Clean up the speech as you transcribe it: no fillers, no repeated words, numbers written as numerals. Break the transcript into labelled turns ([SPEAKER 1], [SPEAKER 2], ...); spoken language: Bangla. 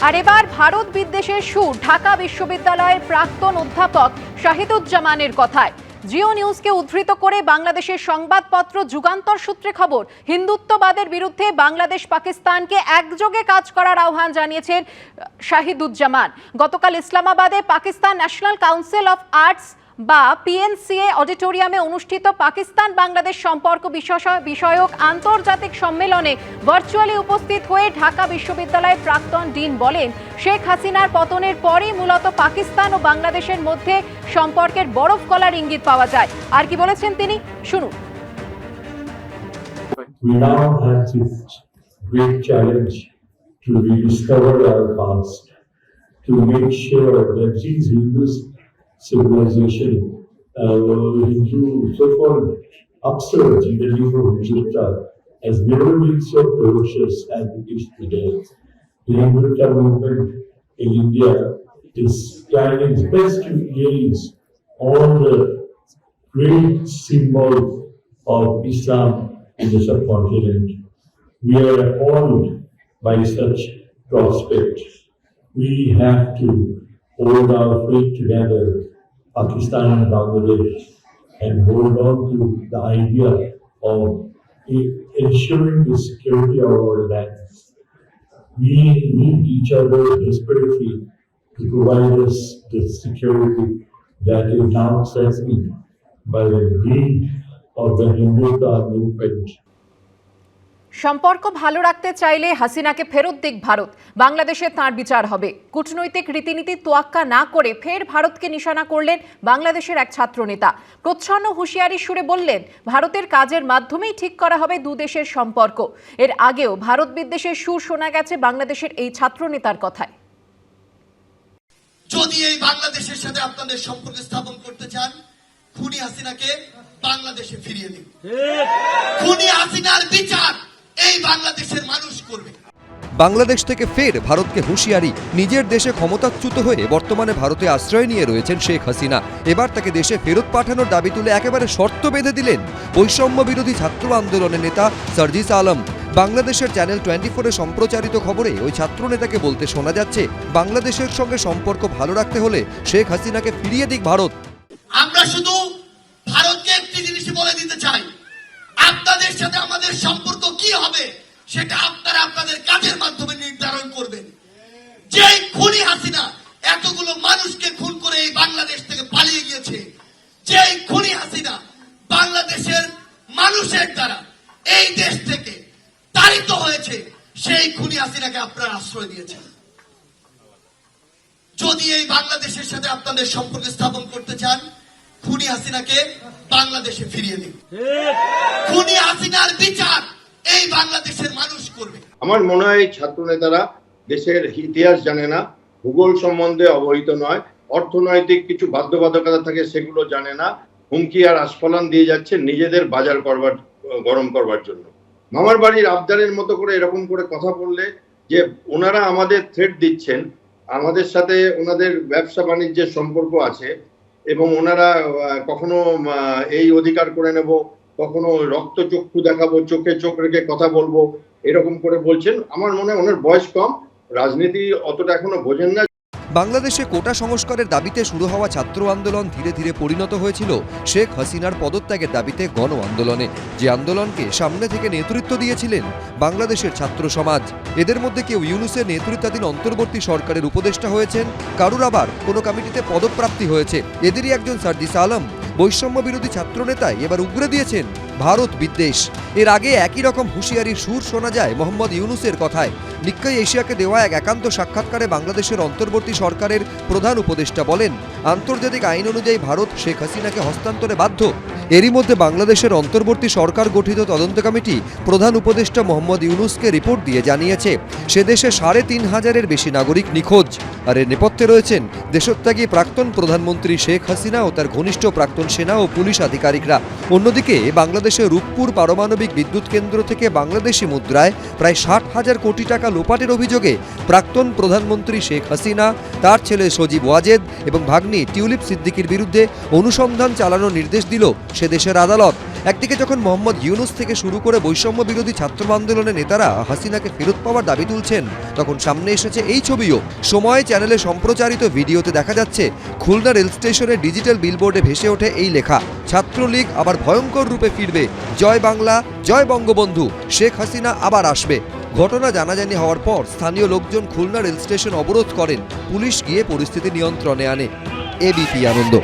[SPEAKER 1] আর এবার ভারত বিদ্বেষের সুর ঢাকা বিশ্ববিদ্যালয়ের প্রাক্তন অধ্যাপক শাহিদুজ্জামানের কথায়। জিও নিউজকে উদ্ধৃত করে বাংলাদেশের সংবাদপত্র যুগান্তর সূত্রে খবর, হিন্দুত্ববাদের বিরুদ্ধে বাংলাদেশ পাকিস্তানকে একযোগে কাজ করার আহ্বান জানিয়েছেন শাহিদুজ্জামান। গতকাল ইসলামাবাদে Pakistan national council of arts বা পিএনসিএ অডিটোরিয়ামে অনুষ্ঠিত পাকিস্তান বাংলাদেশ সম্পর্ক বিষয়ক আন্তর্জাতিক সম্মেলনে ভার্চুয়ালি উপস্থিত হয়ে ঢাকা বিশ্ববিদ্যালয়ের প্রাক্তন ডিন বলেন, শেখ হাসিনার পতনের পরই মূলত পাকিস্তান ও বাংলাদেশের মধ্যে সম্পর্কের বরফ গলার ইঙ্গিত পাওয়া যায়। আর কি বলেছেন তিনি, শুনুন।
[SPEAKER 2] We now have this great challenge to rediscover our past, to make sure that these Hindus civilization, Hindu so-called upsurge in the name of Hindutva has never been so ferocious as it is today. The Hindutva movement in India is trying its best to erase all the great symbols of Islam in the subcontinent. We are appalled by such prospect. We have to hold our faith together, Pakistan and Bangladesh, and hold on to the idea of ensuring the security of our lands. We need each other desperately to provide us the security that is now threatened by the greed of the Hindutva movement.
[SPEAKER 1] সম্পর্ক ভালো রাখতে চাইলে হাসিনাকে ফেরত দিক ভারত, বাংলাদেশে তাঁর বিচার হবে। কূটনৈতিক রীতিনীতি তোয়াক্কা না করে ফের ভারতকে নিশানা করলেন বাংলাদেশের এক ছাত্রনেতা। প্রচ্ছন্ন হুঁশিয়ারি সুরে বললেন, ভারতের কাজের মাধ্যমেই ঠিক করা হবে দুদেশের সম্পর্ক। এর আগেও ভারত বিদ্বেষের সুর শোনা গেছে বাংলাদেশের এই ছাত্রনেতার কথায়।
[SPEAKER 3] যদি এই বাংলাদেশের সাথে আপনাদের সম্পর্ক স্থাপন করতে চান, খুনি হাসিনাকে বাংলাদেশে ফিরিয়ে দিন। খুনি হাসিনার বিচার এই বাংলাদেশের মানুষ করবে।
[SPEAKER 4] বাংলাদেশ থেকে ফের ভারতকে হুঁশিয়ারি। নিজের দেশে ক্ষমতাচ্যুত হয়ে বর্তমানে ভারতে আশ্রয় নিয়ে রয়েছেন শেখ হাসিনা। এবার তাকে দেশে ফেরত পাঠানোর দাবি তুলে একেবারে শর্ত বেঁধে দিলেন বৈষম্য বিরোধী ছাত্র আন্দোলনের নেতা সার্জিস আলম। বাংলাদেশের চ্যানেল 24-এ সম্প্রচারিত খবরে ওই ছাত্র নেতাকে বলতে শোনা যাচ্ছে, বাংলাদেশের সঙ্গে সম্পর্ক ভালো রাখতে হলে শেখ হাসিনাকে ফিরিয়ে দিক ভারত।
[SPEAKER 3] আমরা শুধু ভারতকে একটি জিনিস বলে দিতে চাই, আপনাদের সাথে আমাদের সম্পর্ক কি হবে সেটা আপনারা আপনাদের কাজের মাধ্যমে নির্ধারণ করবেন। যে খুনি হাসিনা এতগুলো মানুষকে খুন করে এই বাংলাদেশ থেকে পালিয়ে গিয়েছে, যে খুনি হাসিনা বাংলাদেশের মানুষের দ্বারা এই দেশ থেকে তাড়িত হয়েছে, সেই খুনি হাসিনাকে আপনারা আশ্রয় দিয়েছেন। যদি এই বাংলাদেশের সাথে আপনাদের সম্পর্ক স্থাপন করতে চান, খুনি হাসিনাকে বাংলাদেশে ফিরিয়ে দিন। খুনি হাসিনার বিচার এই বাংলাদেশের মানুষ করবে।
[SPEAKER 5] আমার মনে হয় ছাত্র নেতারা দেশের ইতিহাস জানে না, ভূগোল সম্বন্ধে অবহিত নয়, অর্থনৈতিক কিছু বাধ্যবাধকতা থাকে সেগুলো জানে না, হুমকি আর আস্ফালন দিয়ে যাচ্ছে নিজেদের বাজার গরম করবার জন্য। মামার বাড়ির আবদারের মতো করে এরকম করে কথা বললে যে ওনারা আমাদের থ্রেট দিচ্ছেন, আমাদের সাথে ওনাদের ব্যবসা বাণিজ্যের সম্পর্ক আছে এবং ওনারা কখনো এই অধিকার করে নেব, কখনো রক্ত চক্ষু দেখাবো, চোখে চোখ রেখে কথা বলবো, এরকম করে বলছেন। আমার মনে হয় ওনার বয়স কম, রাজনীতি অতটা এখনো বোঝেন না।
[SPEAKER 4] বাংলাদেশে কোটা সংস্কারের দাবিতে শুরু হওয়া ছাত্র আন্দোলন ধীরে ধীরে পরিণত হয়েছিল শেখ হাসিনার পদত্যাগের দাবিতে গণ আন্দোলনে, যে আন্দোলনকে সামনে থেকে নেতৃত্ব দিয়েছিলেন বাংলাদেশের ছাত্র সমাজ। এদের মধ্যে কেউ ইউনূসের নেতৃত্বাধীন অন্তর্বর্তী সরকারের উপদেষ্টা হয়েছেন, কারুর আবার কোনো কমিটিতে পদপ্রাপ্তি হয়েছে। এদেরই একজন সার্জিস আলম বৈষম্য বিরোধী ছাত্রনেতায় এবার উগরে দিয়েছেন ভারত বিদ্বেষ। এর আগে একই রকম হুঁশিয়ারির সুর শোনা যায় মোহাম্মদ ইউনূসের কথায়। নিক্কাই এশিয়াকে দেওয়া এক একান্ত সাক্ষাৎকারে বাংলাদেশের অন্তর্বর্তী সরকারের প্রধান উপদেষ্টা বলেন, আন্তর্জাতিক আইন অনুযায়ী ভারত শেখ হাসিনাকে হস্তান্তরে বাধ্য। এরই মধ্যে বাংলাদেশের অন্তর্বর্তী সরকার গঠিত তদন্ত কমিটি প্রধান উপদেষ্টা মোহাম্মদ ইউনূসকে রিপোর্ট দিয়ে জানিয়েছে, সে দেশে ৩৫০০-এর বেশি নাগরিক নিখোঁজ। আর এর নেপথ্যে রয়েছেন দেশত্যাগী প্রাক্তন প্রধানমন্ত্রী শেখ হাসিনা ও তার ঘনিষ্ঠ প্রাক্তন সেনা ও পুলিশ আধিকারিকরা। অন্যদিকে বাংলাদেশের রূপপুর পারমাণবিক বিদ্যুৎ কেন্দ্র থেকে বাংলাদেশি মুদ্রায় প্রায় ৬০,০০০ কোটি টাকা লোপাটের অভিযোগে প্রাক্তন প্রধানমন্ত্রী শেখ হাসিনা, তার ছেলে সজীব ওয়াজেদ এবং ভাগ্নি টিউলিপ সিদ্দিকির বিরুদ্ধে অনুসন্ধান চালানোর নির্দেশ দিল সে দেশের আদালত। একদিকে যখন মোহাম্মদ ইউনুস থেকে শুরু করে বৈষম্য বিরোধী ছাত্র আন্দোলনের নেতারা হাসিনাকে ফেরত পাওয়ার দাবি তুলছেন, তখন সামনে এসেছে এই ছবিও। সময় চ্যানেলে সম্প্রচারিত ভিডিওতে দেখা যাচ্ছে খুলনা রেল স্টেশনের ডিজিটাল বিলবোর্ডে ভেসে ওঠে এই লেখা, ছাত্রলীগ আবার ভয়ঙ্কর রূপে ফিরবে, জয় বাংলা, জয় বঙ্গবন্ধু, শেখ হাসিনা আবার আসবে। ঘটনা জানাজানি হওয়ার পর স্থানীয় লোকজন খুলনা রেল স্টেশন অবরোধ করেন, পুলিশ গিয়ে পরিস্থিতি নিয়ন্ত্রণে আনে। এবিপি আনন্দ।